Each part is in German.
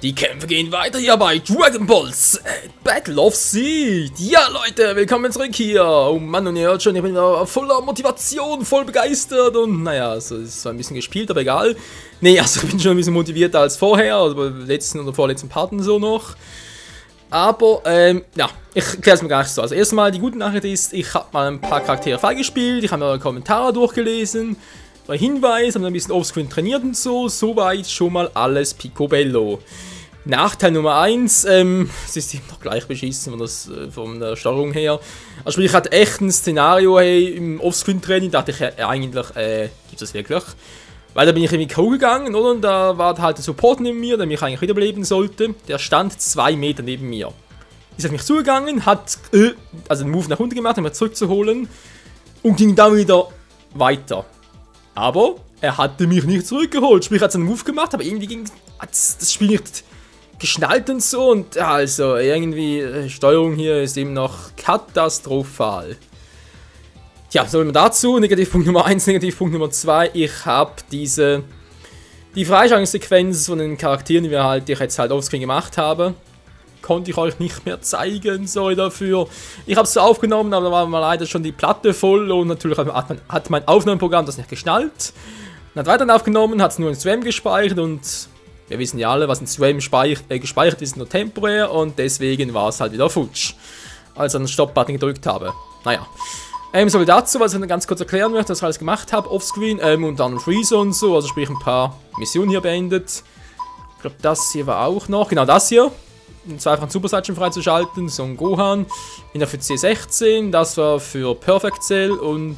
Die Kämpfe gehen weiter hier bei Dragon Balls Battle of Seed. Ja, Leute, willkommen zurück hier. Oh Mann, und ihr hört schon, ich bin voller Motivation, voll begeistert. Und naja, es ist zwar ein bisschen gespielt, aber egal. Nee, also ich bin schon ein bisschen motivierter als vorher, also bei letzten oder vorletzten Parten so noch. Aber, ja, ich erkläre es mir gar nicht so. Also erstmal, die gute Nachricht ist, ich habe mal ein paar Charaktere freigespielt, ich habe mir eure Kommentare durchgelesen. Bei Hinweis, haben wir ein bisschen offscreen trainiert und so. Soweit schon mal alles picobello. Nachteil Nummer 1, es ist immer noch gleich beschissen von, von der Steuerung her. Also sprich, ich hatte echt ein Szenario hey, im Offscreen-Training, dachte ich eigentlich, gibt es wirklich? Weil da bin ich irgendwie K.O. gegangen, oder? Und da war halt der Support neben mir, der mich eigentlich wiederbeleben sollte. Der stand 2 Meter neben mir. Ist auf mich zugegangen, hat also einen Move nach unten gemacht, um mich zurückzuholen. Und ging dann wieder weiter. Aber er hatte mich nicht zurückgeholt. Sprich, er hat einen Move gemacht, aber irgendwie hat das Spiel nicht geschnallt und so. Und ja, also irgendwie, Steuerung hier ist eben noch katastrophal. Tja, so immer dazu. Negativpunkt Nummer 1, Negativpunkt Nummer 2. Ich habe die Freischaltungssequenz von den Charakteren, die ich jetzt halt offscreen gemacht habe, konnte ich euch nicht mehr zeigen, sorry dafür. Ich habe es so aufgenommen, aber da war mal leider schon die Platte voll und natürlich hat mein Aufnahmeprogramm das nicht geschnallt. Dann hat weiter aufgenommen, hat es nur in SRAM gespeichert und wir wissen ja alle, was in SRAM gespeichert ist, nur temporär und deswegen war es halt wieder futsch, als ich den Stop-Button gedrückt habe. Naja. So viel dazu, was ich dann ganz kurz erklären möchte, was ich alles gemacht habe, offscreen, und dann Freezer und so, also sprich ein paar Missionen hier beendet. Ich glaube, das hier war auch noch, genau das hier. Um zweifachen Super Saiyan freizuschalten, Son Gohan, wieder für C16, das war für Perfect Cell und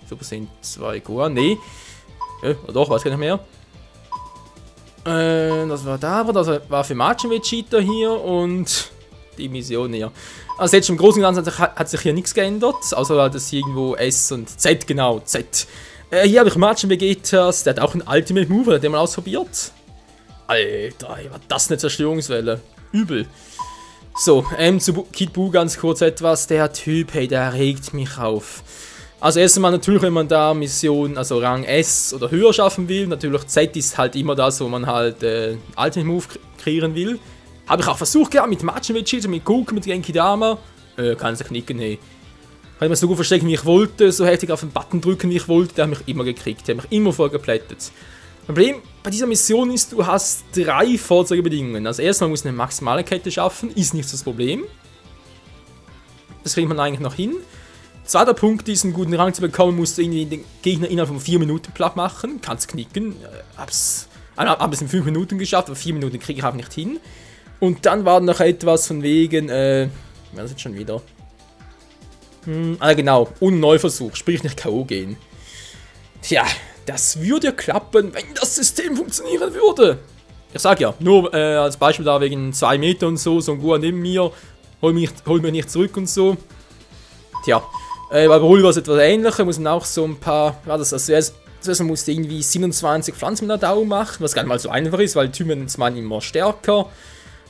Super Saiyan 2 Gohan, nee, oder doch, weiß gar nicht mehr. Das war da, das war für Majin Vegeta hier und die Mission hier. Also jetzt im Großen und Ganzen hat sich hier nichts geändert, außer dass hier irgendwo S und Z, genau, Z. Hier habe ich Majin Vegetas, der hat auch einen Ultimate Move, hat den mal ausprobiert. Alter, war das eine Zerstörungswelle. Übel. So, zu Kid Buu ganz kurz etwas. Der Typ, hey, der regt mich auf. Also erst einmal natürlich, wenn man da Mission, also Rang S oder höher schaffen will, natürlich Z ist halt immer das, wo man halt Ultimate Move kreieren will. Habe ich auch versucht gehabt, mit Majin Vegeta, mit Goku, mit Genki Dama. Kann sich knicken, hey. Kann ich mir so gut verstecken, wie ich wollte, so heftig auf den Button drücken, wie ich wollte, der hat mich immer gekriegt, der hat mich immer voll geplättet. Problem bei dieser Mission ist, du hast 3 Vorzeigebedingungen. Also erstmal musst du eine maximale Kette schaffen, ist nicht das Problem. Das kriegt man eigentlich noch hin. Zweiter Punkt, diesen guten Rang zu bekommen, musst du irgendwie den Gegner innerhalb von 4 Minuten platt machen. Kannst knicken. Hab es in 5 Minuten geschafft, aber 4 Minuten kriege ich auch nicht hin. Und dann war noch etwas von wegen, was ist jetzt schon wieder? Genau, und Neuversuch, sprich nicht K.O. gehen. Tja. Das würde ja klappen, wenn das System funktionieren würde. Ich sag ja, nur als Beispiel da wegen 2 Meter und so, Son Gohan neben mir, hol mich nicht zurück und so. Tja, bei Broly war es etwas ähnlicher, muss man auch so ein paar, ja, zuerst musste irgendwie 27 Pflanzen mit der Daumen machen, was gar nicht mal so einfach ist, weil die Typen sind immer stärker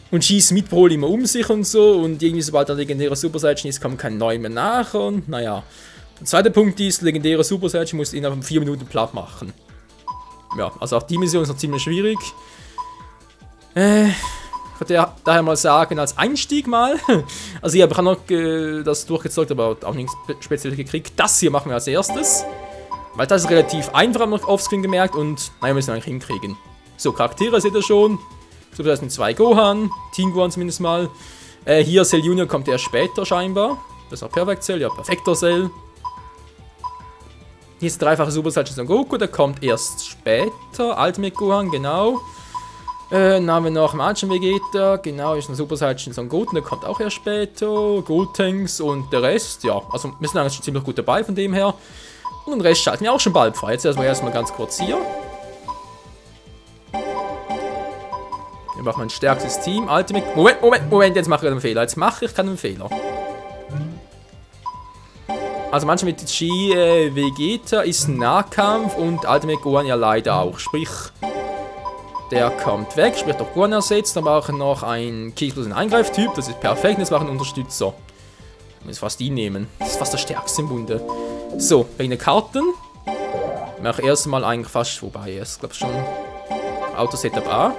und schießen mit Broly immer um sich und so und irgendwie sobald der legendäre Super Saiyan ist, kommt kein Neu mehr nach und naja. Der zweite Punkt ist, legendäre Super Saiyan musst du innerhalb von 4 Minuten platt machen. Ja, also auch die Mission ist noch ziemlich schwierig. Ich würde daher mal sagen, als Einstieg mal. Also ich habe noch das durchgezockt, aber auch nichts speziell gekriegt. Das hier machen wir als erstes. Weil das ist relativ einfach, haben wir offscreen gemerkt und naja, müssen wir eigentlich hinkriegen. So, Charaktere seht ihr schon. Super Saiyan 2 Gohan, Team Gohan zumindest mal. Hier Cell Junior kommt erst später scheinbar. Das ist auch Perfect Cell, ja, perfekter Cell. Hier ist der dreifache Super Saiyan Son Goku, der kommt erst später. Ultimate Gohan, genau. Dann haben wir noch Majin Vegeta, genau, ist ein Super Saiyan Son Goten, der kommt auch erst später. Gotenks und der Rest, ja, also wir sind eigentlich schon ziemlich gut dabei von dem her. Und den Rest schalten wir auch schon bald frei. Jetzt erstmal ganz kurz hier. Wir machen ein stärkstes Team. Ultimate. Moment, jetzt mache ich einen Fehler. Jetzt mache ich keinen Fehler. Also manchmal mit G Vegeta ist Nahkampf und Ultimate Gohan ja leider auch. Sprich, der kommt weg, sprich durch Gohan ersetzt. Dann brauchen wir noch einen kicklosen Eingreiftyp, das ist perfekt. Jetzt machen wir einen Unterstützer. Ich muss fast ihn nehmen. Das ist fast der stärkste im Bunde. So, wegen den Karten. Ich mache erstmal eigentlich fast vorbei. Ist glaube ich schon Auto-Setup A.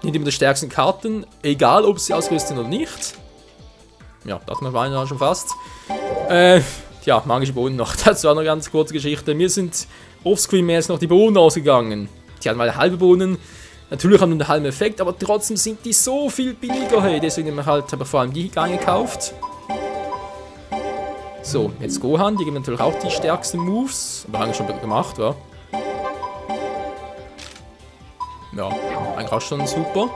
Nicht immer die stärksten Karten, egal ob sie ausgerüstet sind oder nicht. Ja, das waren wir schon fast. Ja, magische Bohnen noch. Das war eine ganz kurze Geschichte. Mir sind offscreen-mäßig noch die Bohnen ausgegangen. Die hatten mal halbe Bohnen. Natürlich haben nur einen halben Effekt, aber trotzdem sind die so viel billiger. Hey, deswegen habe ich vor allem die gekauft. So, jetzt Gohan. Die geben natürlich auch die stärksten Moves. Aber eigentlich schon gemacht, ja. Ja, eigentlich auch schon super.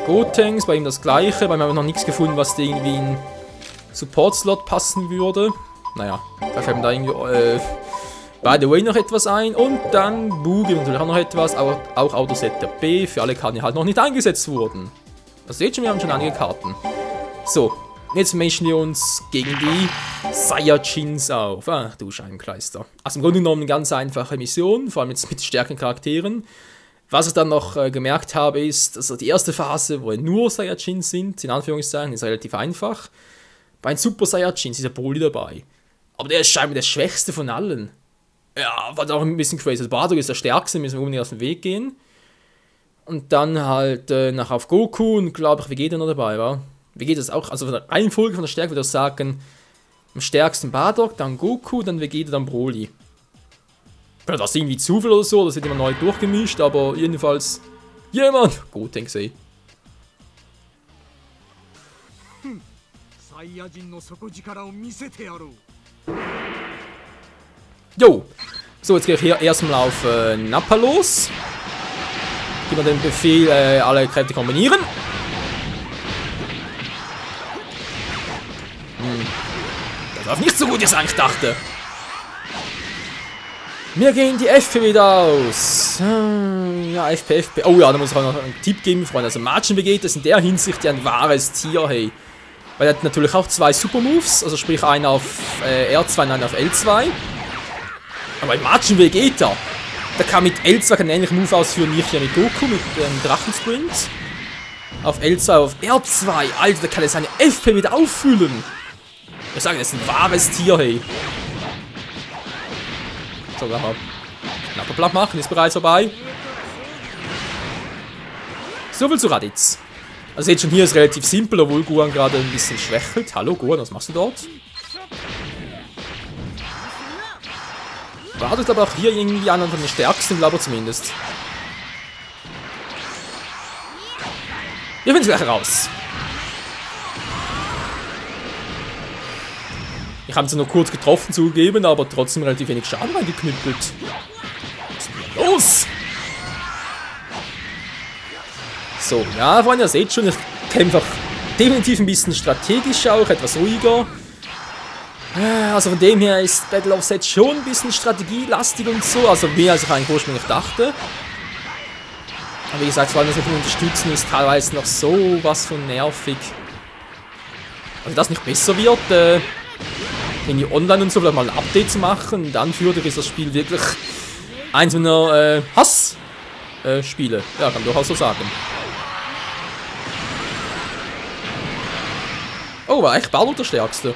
Gotenks, bei ihm das gleiche. Bei ihm habe ich noch nichts gefunden, was der irgendwie in Support-Slot passen würde. Naja, da fällt mir da irgendwie by the way noch etwas ein. Und dann Boogie natürlich auch noch etwas, aber auch Autosetter B für alle Karten, die halt noch nicht eingesetzt wurden. Das seht schon, wir haben schon einige Karten. So, jetzt mischen wir uns gegen die Saiyajins auf. Ach du Scheibenkleister. Also im Grunde genommen eine ganz einfache Mission, vor allem jetzt mit stärkeren Charakteren. Was ich dann noch gemerkt habe, ist, also die erste Phase, wo nur Saiyajins sind, in Anführungszeichen, ist relativ einfach. Bei den Super Saiyajins ist der Broly dabei. Aber der ist scheinbar der schwächste von allen. Ja, war auch ein bisschen crazy. Also Bardock ist der stärkste, müssen wir unbedingt aus dem Weg gehen. Und dann halt nachher auf Goku und glaube ich Vegeta noch dabei war. Vegeta ist auch, also von der Reihenfolge von der Stärke würde ich sagen, am stärksten Bardock, dann Goku, dann Vegeta, dann Broly. Ja, das ist irgendwie Zufall oder so, das wird immer neu durchgemischt, aber jedenfalls jemand. Gut, denke ich. Jo, so jetzt gehe ich hier erstmal auf Nappa los. Gib mir den Befehl, alle Kräfte kombinieren. Das läuft nicht so gut, wie ich eigentlich dachte. Mir gehen die FP wieder aus. Ja, FP. Oh ja, da muss ich auch noch einen Tipp geben, Freunde. Also Majin Vegeta ist in der Hinsicht ja ein wahres Tier, hey. Weil er hat natürlich auch zwei Super Moves, also sprich einen auf R2 und einen auf L2. Aber bei Majin Vegeta, der kann mit L2 einen ähnlichen Move ausführen, wie hier mit Goku, mit dem Drachensprint. Auf L2, auf R2, Alter, da kann er seine FP wieder auffüllen. Ich sage, das ist ein wahres Tier, hey. So, da haben wir platt machen, ist bereits vorbei. So viel zu Raditz. Also seht schon, hier ist relativ simpel, obwohl Gohan gerade ein bisschen schwächelt. Hallo Gohan, was machst du dort? Wartet aber auch hier irgendwie einer von den stärksten, glaube ich zumindest. Wir finden es gleich heraus. Ich habe sie nur kurz getroffen zugegeben, aber trotzdem relativ wenig Schaden reingeknüppelt. Was ist denn los? So, ja, Freunde, ihr seht schon, ich kämpfe auch definitiv ein bisschen strategischer, auch etwas ruhiger. Also von dem her ist Battle of Set schon ein bisschen strategielastig und so, also mehr als ich eigentlich ursprünglich dachte. Aber wie gesagt, vor allem das mit dem Unterstützen ist teilweise noch so was von nervig. Also das nicht besser wird, irgendwie online und so vielleicht mal ein Update zu machen, dann führt ist das Spiel wirklich eins meiner Hass-Spiele. Ja, kann durchaus so sagen. Oh, war echt Bardock der Stärkste.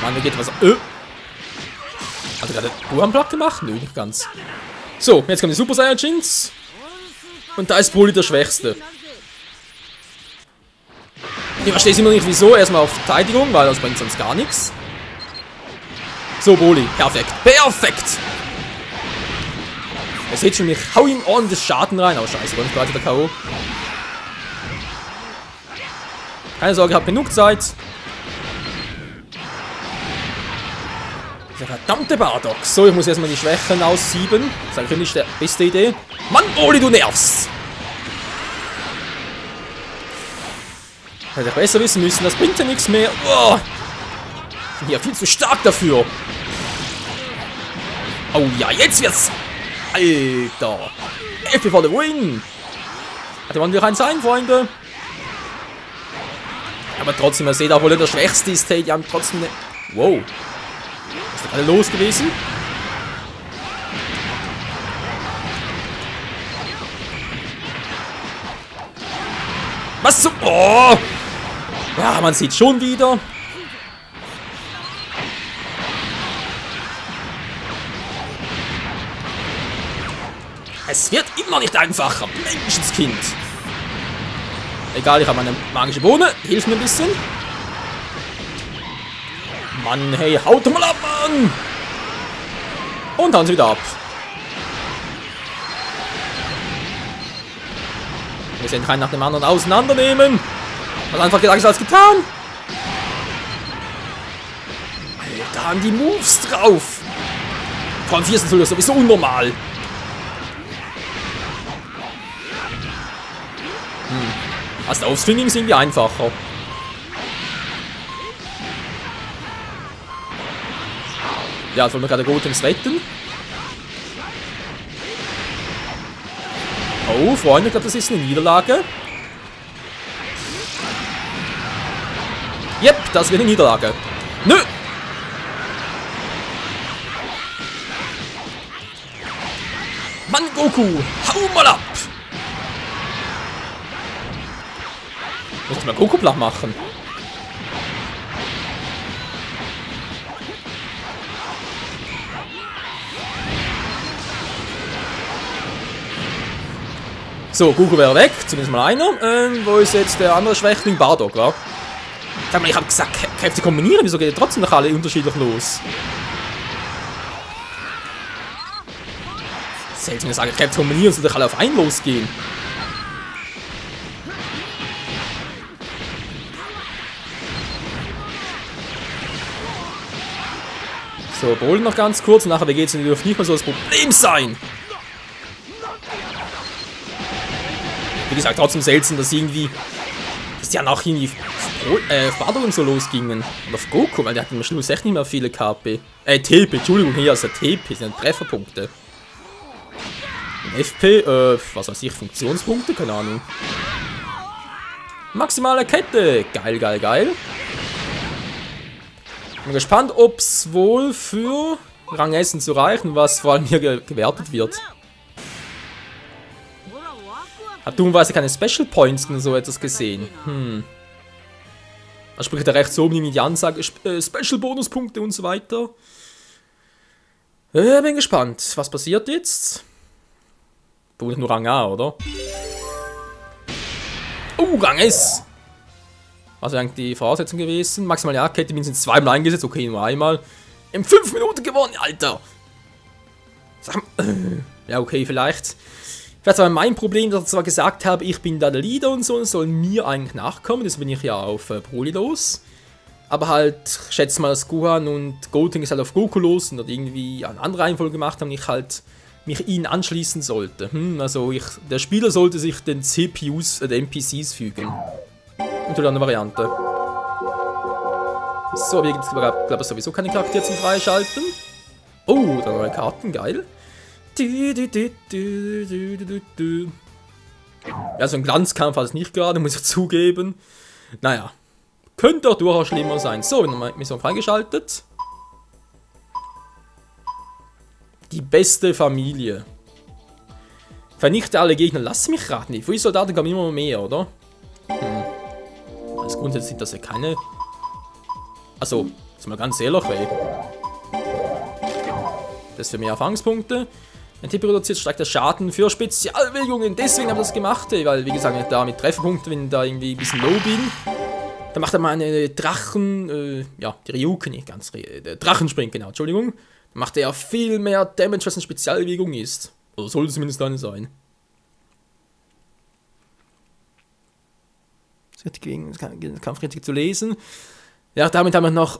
Mann, wie geht was? Hat er gerade Gohan platt gemacht? Nö, nicht ganz. So, jetzt kommen die Super Saiyajins. Und da ist Broly der Schwächste. Ich verstehe immer nicht wieso. Erstmal auf Verteidigung, weil das bringt sonst gar nichts. So, Broly. Perfekt. Perfekt! Ihr seht schon, ich hau ihm ordentlich Schaden rein. Aber scheiße, war nicht weiter der K.O. Keine Sorge, ich habe genug Zeit. Der verdammte Bardock. So, ich muss erstmal die Schwächen aussieben. Das ist eigentlich nicht die beste Idee. Mann, Broly, du nervst! Hätte ich besser wissen müssen, das bringt ja nichts mehr. Oh. Ich bin ja viel zu stark dafür. Oh ja, jetzt wird's. Alter. FP for the win. Da wollen wir rein sein, Freunde. Aber trotzdem, ihr seht, obwohl er der Schwächste ist, hey, die haben trotzdem eine... Wow. Ist da gerade los gewesen? Was zum... Oh! Ja, man sieht schon wieder. Es wird immer nicht einfacher. Menschenskind. Egal, ich habe meine magische Bohne. Hilft mir ein bisschen. Mann, hey, haut doch mal ab, Mann! Und hauen sie wieder ab. Wir sehen keinen nach dem anderen auseinandernehmen. Hat einfach gesagt, als getan. Da haben die Moves drauf. Vor allem 4 ist sowieso unnormal. Also der Aufswinging ist irgendwie einfacher. Ja, sollen wir gerade Gotenks retten? Oh, Freunde, ich glaube, das ist eine Niederlage. Yep, das wird eine Niederlage. Nö! Mann, Goku, hau mal ab! Muss ich mal Goku platt machen. So, Goku wäre weg, zumindest mal einer. Wo ist jetzt der andere Schwächling? Bardock, wa? Sag mal, ich habe gesagt, Kräfte kombinieren, wieso geht trotzdem noch alle unterschiedlich los? Seltsam sagen, Kräfte kombinieren, soll doch alle auf einen losgehen. So, Bohlen noch ganz kurz, nachher geht's und dürfte nicht mehr so das Problem sein. Wie gesagt, trotzdem seltsam, dass irgendwie, dass die ja noch irgendwie auf Bardock und so losgingen. Und auf Goku, weil der hat im Schluss echt nicht mehr viele KP. TP, Entschuldigung, hier ist der TP, sind Trefferpunkte. Und FP, was weiß ich, Funktionspunkte, keine Ahnung. Maximale Kette, geil, geil, geil. Bin gespannt, ob es wohl für Rangessen zu reichen, was vor allem hier gewertet wird. Hab dummerweise keine Special Points und so etwas gesehen. Da spricht er rechts oben mit die Ansage, Special Bonuspunkte und so weiter. Bin gespannt, was passiert jetzt? Wohl nur Rang A, oder? Rang S! Was wäre eigentlich die Voraussetzung gewesen? Maximal Jagdkette, wir sind zweimal eingesetzt, okay, nur einmal. In 5 Minuten gewonnen, Alter! Ja, okay, vielleicht. Vielleicht war mein Problem, dass ich zwar gesagt habe, ich bin da der Leader und so, und soll mir eigentlich nachkommen, das bin ich ja auf Broly los. Aber halt, schätze mal, dass Gohan und Goten ist halt auf Goku los und hat irgendwie eine andere Reihenfolge gemacht haben und ich halt mich ihnen anschließen sollte. Also der Spieler sollte sich den CPUs, den NPCs fügen. Natürlich eine Variante. So, wir gibt es, glaube ich, sowieso keine Charaktere zum Freischalten. Oh, da neue Karten, geil. Ja, so ein Glanzkampf hat es nicht gerade, muss ich zugeben. Naja, könnte auch durchaus schlimmer sein. So, Mission freigeschaltet. Die beste Familie. Vernichte alle Gegner. Lass mich raten. Die Free-Soldaten kommen immer mehr, oder? Also grundsätzlich sind das ja keine... Also, ist mal ganz ehrlich, ey. Das für mehr Erfahrungspunkte. Ein Tipp reduziert stark der Schaden für Spezialbewegungen. Deswegen habe ich das gemacht, ey, weil, wie gesagt, wenn ich da mit Trefferpunkten, wenn ich da irgendwie ein bisschen low bin, dann macht er mal eine Drachen... ja, die Ryuken, nicht ganz... Drachenspring, genau, Entschuldigung. Dann macht er ja viel mehr Damage, was eine Spezialbewegung ist. Oder sollte zumindest eine sein. Kampf richtig zu lesen. Ja, damit haben wir noch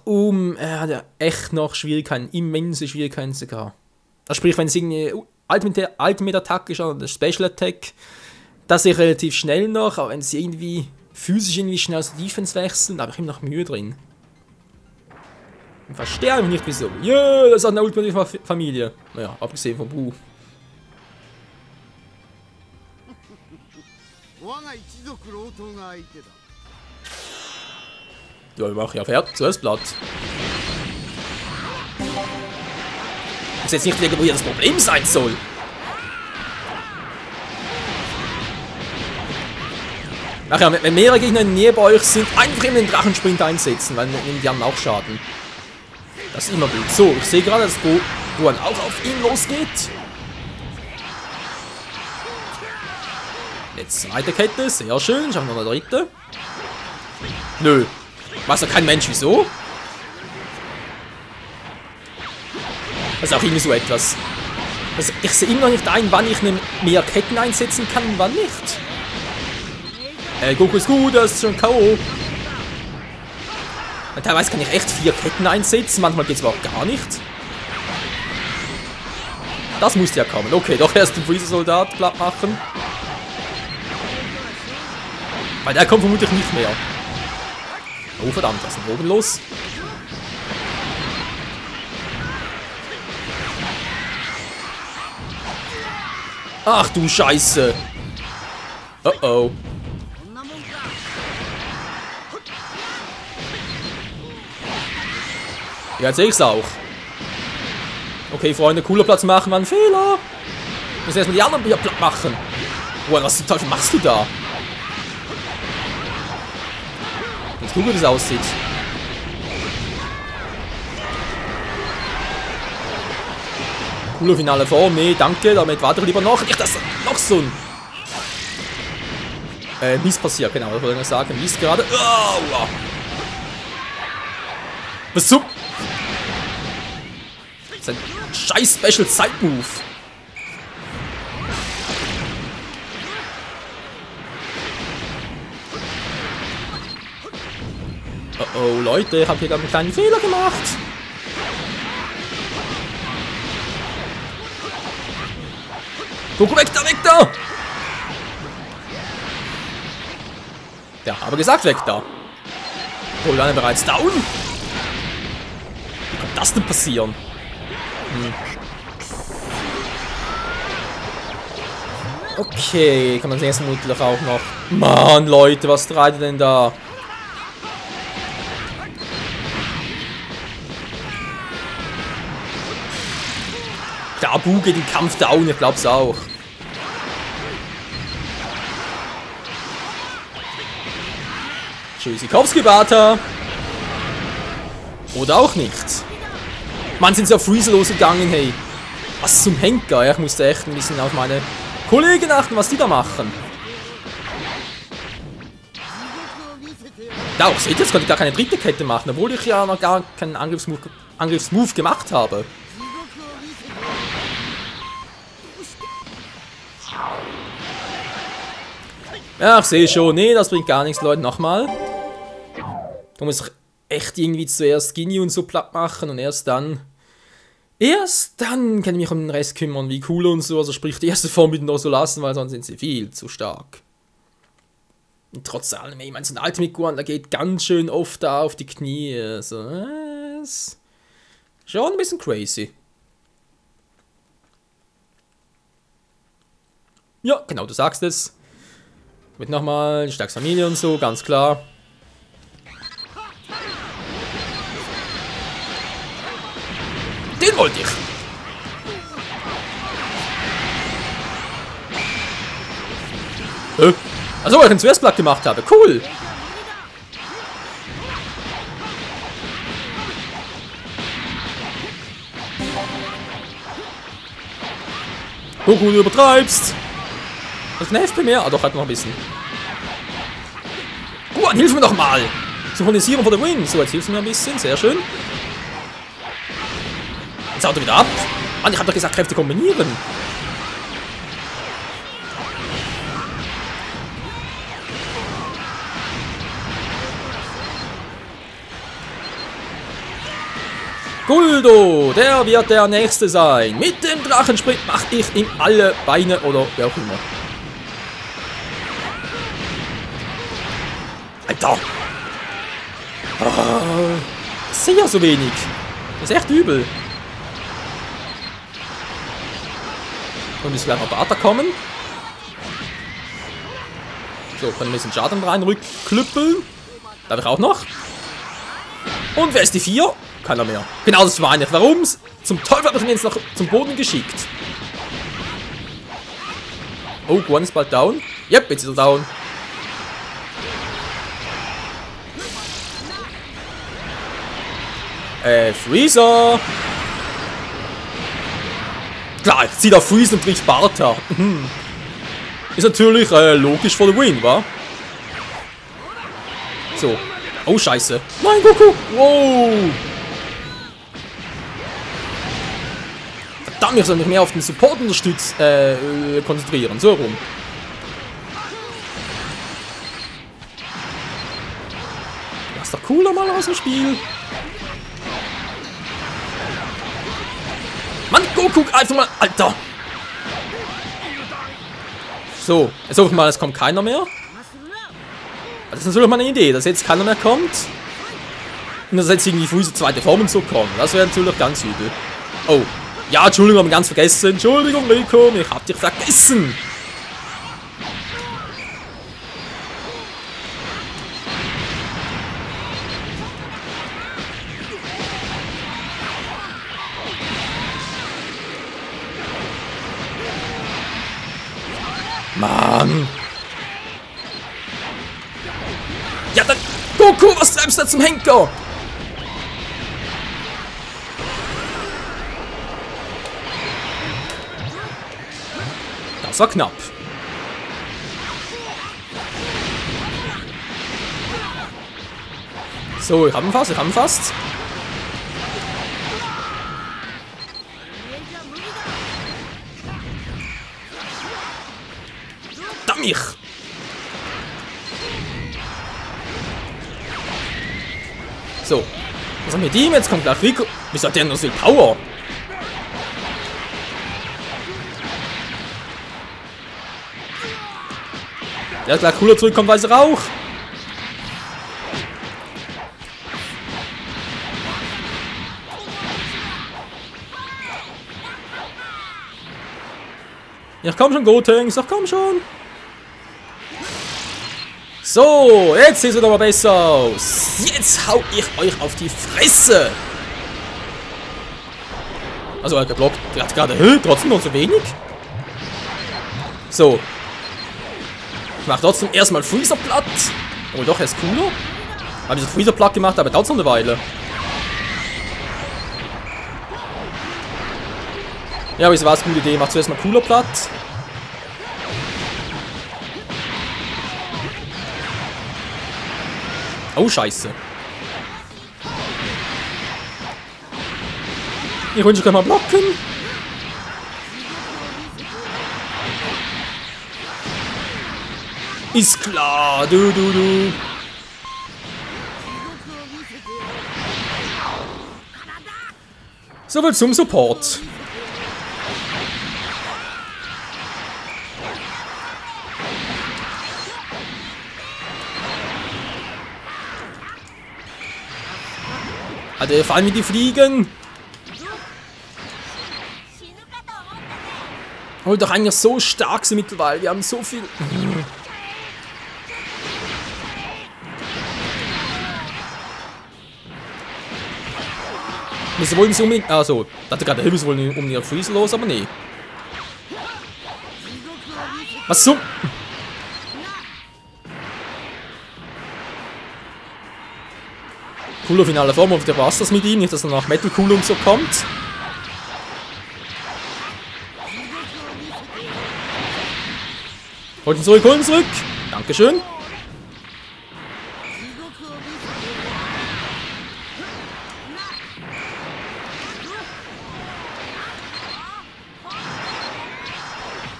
er hat ja echt noch Schwierigkeiten, immense Schwierigkeiten sogar. Also sprich, wenn es irgendwie Ultimate Attack ist oder Special Attack, das ist relativ schnell noch, aber wenn sie irgendwie physisch irgendwie schnell zur Defense wechseln, da habe ich immer noch Mühe drin. Ich verstehe mich nicht wieso. Ja, das ist eine ultimative Familie. Naja, abgesehen von Buu. Ja, ich mache ja fertig, zuerst Blatt. Ich weiß jetzt nicht, wo hier das Problem sein soll. Ach ja, wenn mehrere Gegner in der Nähe bei euch sind, einfach immer den Drachensprint einsetzen, weil die haben auch Schaden. Das ist immer gut. So, ich sehe gerade, dass Gohan auch auf ihn losgeht. Zweite Kette, sehr schön. Schauen wir mal eine dritte. Nö. Weiß doch kein Mensch, wieso? Das ist auch irgendwie so etwas. Also ich sehe immer noch nicht ein, wann ich mehr Ketten einsetzen kann und wann nicht. Goku ist gut, das ist schon K.O. Teilweise kann ich echt 4 Ketten einsetzen, manchmal geht es aber auch gar nicht. Das musste ja kommen. Okay, doch erst den Freezer-Soldat platt machen. Weil der kommt vermutlich nicht mehr. Oh verdammt, was ist denn oben los? Ach du Scheiße. Oh oh. Ja, jetzt sehe ich's auch. Okay, Freunde, cooler Platz machen war ein Fehler. Müssen erstmal die anderen wieder platt machen. Boah, was zum Teufel machst du da? Siehst du, wie das aussieht? Cooler finale Form. Nee, danke, damit warte ich lieber noch. Nicht, dass noch so ein Mist passiert, genau, das wollte ich noch sagen. Mist gerade. Oh, wow. Was zum? Das ist ein scheiß Special Side Move. Oh oh, Leute, ich habe hier gerade einen kleinen Fehler gemacht. Goku, weg da, weg da! Ja, aber gesagt, weg da. Oh, wir waren bereits down. Wie kann das denn passieren? Okay, kann man jetzt vermutlich auch noch. Mann, Leute, was treibt ihr denn da? Da Buu geht den Kampf down, ich glaub's auch. Tschüssikowski, Bata. Oder auch nicht. Mann, sind sie auf Freezer losgegangen, hey. Was zum Henker? Ja, ich musste echt ein bisschen auf meine Kollegen achten, was die da machen. Da auch, seht ihr, jetzt konnte ich gar keine dritte Kette machen, obwohl ich ja noch gar keinen Angriffsmove gemacht habe. Ja, ich sehe schon. Nee, das bringt gar nichts, Leute. Nochmal. Da muss ich echt irgendwie zuerst Ginyu und so platt machen und erst dann kann ich mich um den Rest kümmern, wie cool und so. Also sprich, die erste Form bitte noch so lassen, weil sonst sind sie viel zu stark. Und trotz allem, ich meine, so ein Ultimate Gohan, der geht ganz schön oft da auf die Knie. Also, ist schon ein bisschen crazy. Ja, genau, du sagst es. Mit nochmal Starks Familie und so, ganz klar. Den wollte ich. Also, weil ich ihn zuerst platt gemacht habe. Cool. Goku, du übertreibst. Das nervt bei mir. Ah, doch, hat noch ein bisschen. Gohan, hilf mir doch mal. Synchronisierung von der Wing. So, jetzt hilfst du mir ein bisschen. Sehr schön. Jetzt haut er wieder ab. Mann, ich hab doch gesagt, Kräfte kombinieren. Guldo, der wird der Nächste sein. Mit dem Drachensprint mache ich ihm alle Beine oder wer auch immer. Alter! Ich sehe ja so wenig. Das ist echt übel. Und jetzt gleich noch Bata kommen. So, können ein bisschen Schaden reinklüppeln. Darf ich auch noch? Und wer ist die 4? Keiner mehr. Genau, das meine ich. Warum? Zum Teufel habe ich ihn jetzt noch zum Boden geschickt. Oh, Gohan ist bald down. Yep, jetzt ist er down. Freezer. Klar, ich ziehe auf Freezer und trifft Barta. Ist natürlich logisch for the win, wa? So. Oh, scheiße. Nein, Goku! Wow! Verdammt, ich soll mich mehr auf den Support konzentrieren. So rum. Das ist doch cooler mal aus dem Spiel. Mann, Goku, einfach mal, Alter! So, jetzt hoffe ich mal, es kommt keiner mehr. Das ist natürlich mal eine Idee, dass jetzt keiner mehr kommt. Und dass jetzt irgendwie Friese zweite Form und so kommen. Das wäre natürlich ganz übel. Oh. Ja, Entschuldigung, haben wir ganz vergessen. Entschuldigung, Rico, ich hab dich vergessen. Mann. Ja, dann... Goku, was treibst du da zum Henker? Das war knapp. So, ich hab ihn fast, Mich. So. Was haben wir mit ihm? Jetzt kommt gleich Rico. Wieso hat der nur so viel Power? Der ist gleich cooler zurückkommt, weißer Rauch. Ja, komm schon, Gotenks. Ach, komm schon. So, jetzt sieht es wieder mal besser aus. Jetzt hau ich euch auf die Fresse. Also, er hat geblockt. Der hat gerade, trotzdem noch so wenig. So. Ich mach trotzdem erstmal Freezer platt. Oh, doch, er ist cooler. Habe ich so Freezer platt gemacht, aber dauert noch eine Weile. Ja, aber es war eine gute Idee. Ich mach zuerst mal cooler platt. Oh, scheiße. Ich wünsche, ich kann mal blocken. Ist klar, du. So viel zum Support. Alter, vor allem wie die fliegen. Oh, doch eigentlich so stark sind mittlerweile. Wir haben so viel. Wir wollen sie unbedingt. Also, ich dachte gerade, wir wollen um ihr Freeze los, aber nee. Was so? Cooler finale Form, auf der passt das mit ihm, nicht dass er nach Metal Cool und so kommt. Holt ihn zurück, Dankeschön.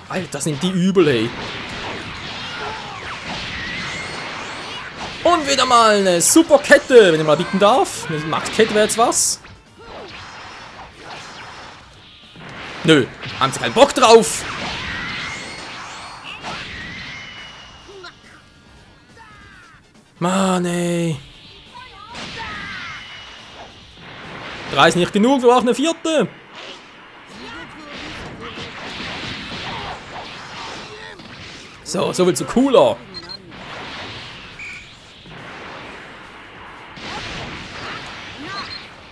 Alter, das sind die übel, ey. Und wieder mal eine super Kette, wenn ich mal bitten darf. Eine Max-Kette wäre jetzt was. Nö, haben sie keinen Bock drauf. Mann, ey. 3 ist nicht genug, wir brauchen eine 4. So, so viel zu cooler.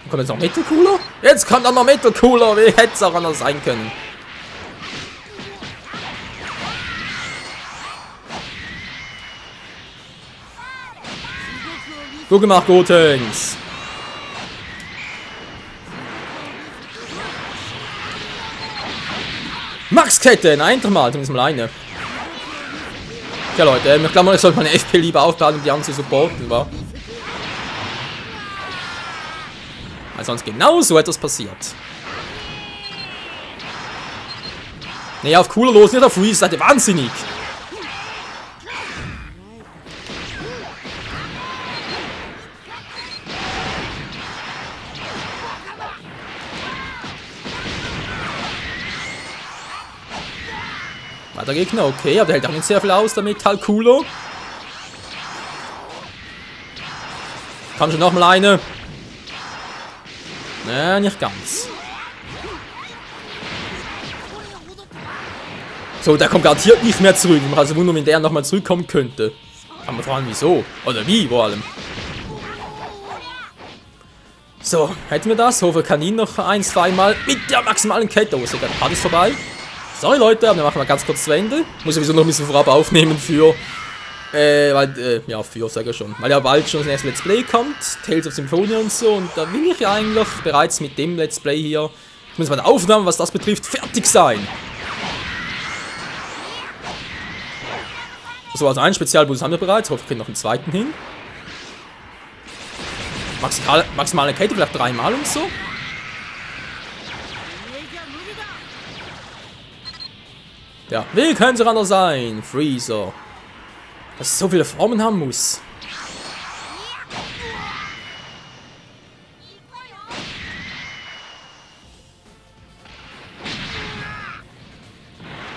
Kommt jetzt noch Metal Cooler? Jetzt kommt auch noch Metal Cooler. Wie hätte es auch anders sein können? Gut gemacht, Gotenks. Max-Kette, nein, doch mal, zumindest mal eine. Ja, Leute, ich glaube, ich sollte meine FP lieber aufladen, um die anderen zu supporten, wa? Weil sonst genau so etwas passiert. Nee, auf Cooler los, nicht auf Freeze, seid ihr wahnsinnig! Weiter Gegner, okay, aber der hält auch nicht sehr viel aus, der Metall Cooler. Komm schon nochmal eine. Nee, nicht ganz. So, der kommt garantiert nicht mehr zurück. Ich mache also wundern, wenn der nochmal zurückkommen könnte. Kann man fragen, wieso? Oder wie, vor allem. So, hätten wir das. Hofer kann ihn noch 1, 2 Mal mit der maximalen Kette. Oh, sogar der Part ist vorbei. Sorry, Leute, aber wir machen mal ganz kurz zu Ende. Muss sowieso noch ein bisschen vorab aufnehmen für... ja, sag ich schon. Weil ja bald schon das nächste Let's Play kommt. Tales of Symphonia und so. Und da will ich ja eigentlich bereits mit dem Let's Play hier... Ich muss bei der Aufnahme, was das betrifft, fertig sein. So, also einen Spezialboost haben wir bereits. Ich hoffe, wir kriegen noch einen zweiten hin. Maximale Kette vielleicht 3 Mal und so. Ja, wie können sie anders sein? Freezer. Dass es so viele Formen haben muss.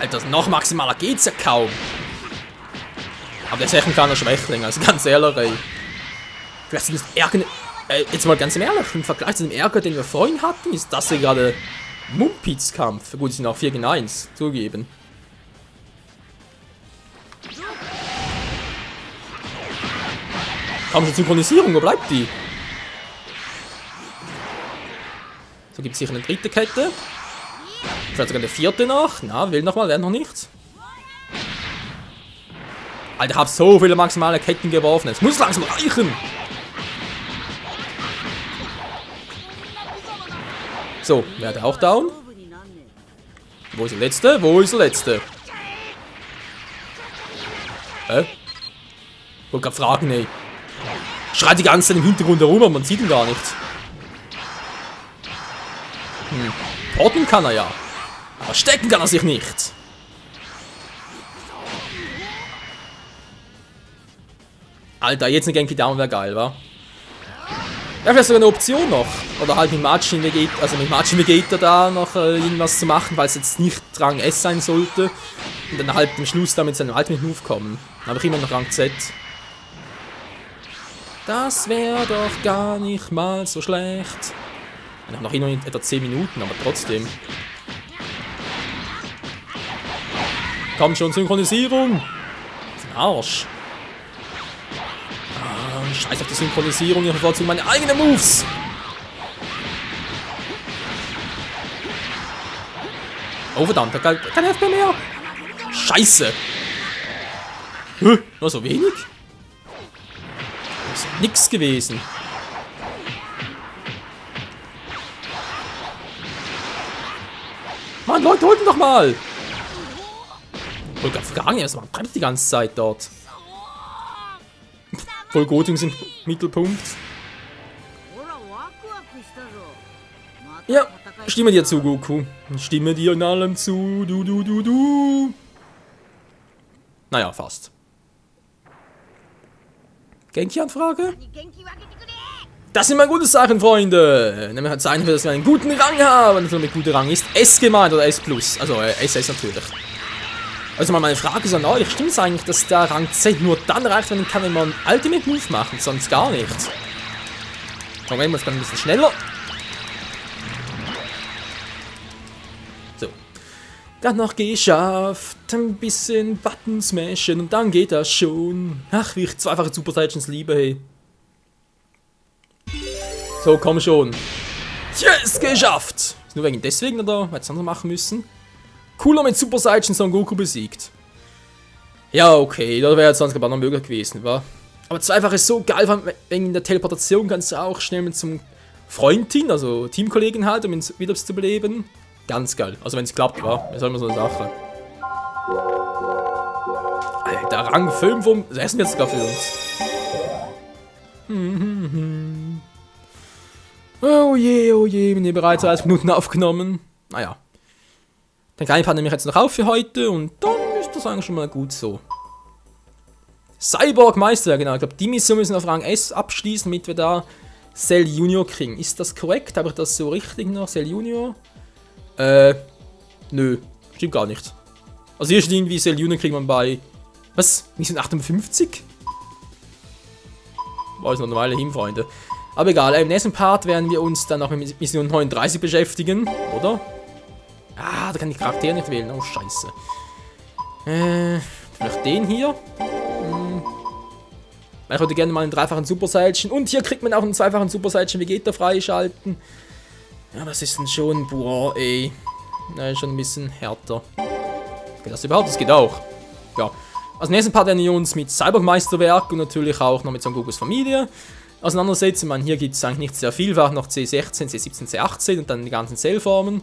Alter, noch maximaler geht's ja kaum. Aber der ist echt ein kleiner Schwächling, also ganz ehrlich, ey. Vielleicht sind das Ärger... jetzt mal ganz ehrlich, im Vergleich zu dem Ärger, den wir vorhin hatten, ist das hier gerade Mumpitz-Kampf. Gut, es sind auch 4 gegen 1, zugeben. Kaum schon Synchronisierung, wo bleibt die? So, gibt es hier eine dritte Kette. Vielleicht sogar eine 4. noch. Na, will nochmal, lernt noch nichts. Alter, ich hab so viele maximale Ketten geworfen. Es muss langsam reichen. So, wer hat auch down? Wo ist der letzte? Wo ist der letzte? Ich wollte gerade fragen, ey. Schreit die ganze Zeit im Hintergrund herum, aber man sieht ihn gar nicht. Porten kann er ja. Aber stecken kann er sich nicht. Alter, jetzt eine Genki Down wäre geil, wa? Ja, vielleicht sogar eine Option noch. Oder halt mit Machin Vegeta, also mit Machin Vegeta da noch irgendwas zu machen, weil es jetzt nicht Rang S sein sollte. Und dann halt am Schluss da mit seinem Ultimate Move kommen. Dann habe ich immer noch Rang Z. Das wäre doch gar nicht mal so schlecht. Ich habe noch immer etwa 10 Minuten, aber trotzdem. Komm schon, Synchronisierung! Für den Arsch. Scheiß auf die Synchronisierung, ich bevorzuge meine eigenen Moves. Oh verdammt, da kein FP mehr. Scheiße. Nur so wenig? Das ist nix gewesen. Mann, Leute, holt ihn doch mal. Ich wollte gerade fragen, was macht die ganze Zeit dort? Voll Goetings im Mittelpunkt. Ja, stimme dir zu, Goku. Ich stimme dir in allem zu. Du. Naja, fast. Genki-Anfrage? Das sind mal gute Sachen, Freunde. Nämlich hat es sein, dass wir einen guten Rang haben. Und mit guter Rang ist S gemeint oder S+. Also SS natürlich. Also mal meine Frage ist an euch, stimmt es eigentlich, dass der Rang Z nur dann reicht, wenn man Ultimate Move macht, sonst gar nicht? Moment, wir ein bisschen schneller. So. Dann noch geschafft, ein bisschen Button smashen und dann geht das schon. Ach, wie ich zweifache Super Saiyans liebe, hey. So, komm schon. Yes, geschafft! Ist nur wegen deswegen oder hätte es anders machen müssen? Cooler mit Super Saiyan Son Goku besiegt. Ja, okay, das wäre jetzt sonst gar noch möglich gewesen, wa? Aber zweifach ist so geil, wegen der Teleportation kannst du auch schnell mit zum Freundin, also Teamkollegen halt, um ihn wieder zu beleben. Ganz geil. Also wenn es klappt, wa? Das ist immer so eine Sache. Alter, Rang 5 das essen wir jetzt sogar für uns. Oh je, wir haben bereits 30 Minuten aufgenommen. Naja. Den kleinen Part nehme ich jetzt noch auf für heute und dann ist das eigentlich schon mal gut so. Cyborg Meister, genau. Ich glaube, die Mission müssen wir auf Rang S abschließen, damit wir da Cell Junior kriegen. Ist das korrekt? Habe ich das so richtig noch? Cell Junior? Nö. Stimmt gar nicht. Also hier steht irgendwie Cell Junior kriegt man bei... Was? Mission 58? War es noch eine Weile hin, Freunde. Aber egal, im nächsten Part werden wir uns dann noch mit Mission 39 beschäftigen, oder? Ah, da kann ich die Charaktere nicht wählen. Oh, scheiße. Vielleicht den hier? Ich würde gerne mal einen dreifachen Super Saiyan. Und hier kriegt man auch einen zweifachen Super Saiyan Vegeta freischalten. Ja, was ist denn schon? Boah, ey. Na, schon ein bisschen härter. Geht das überhaupt? Das geht auch. Ja. Als nächsten Part werden wir uns mit Cyborg Meisterwerk und natürlich auch noch mit Son Gokus Familie auseinandersetzen. Hier gibt es eigentlich nicht sehr viel, war noch C16, C17, C18 und dann die ganzen Zellformen.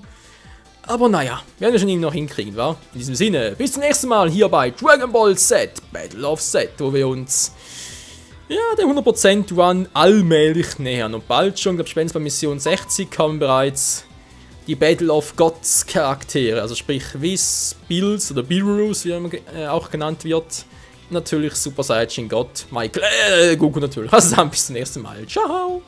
Aber naja, werden wir schon irgendwie noch hinkriegen, wa? In diesem Sinne, bis zum nächsten Mal hier bei Dragon Ball Z, Battle of Z, wo wir uns ja, dem 100% Run allmählich nähern. Und bald schon, glaube ich, spätestens bei Mission 60 kommen bereits die Battle of Gods Charaktere, also sprich Whis, Bills oder Beerus, wie er auch genannt wird. Natürlich Super Saiyan God, Michael, Goku natürlich. Also dann bis zum nächsten Mal. Ciao!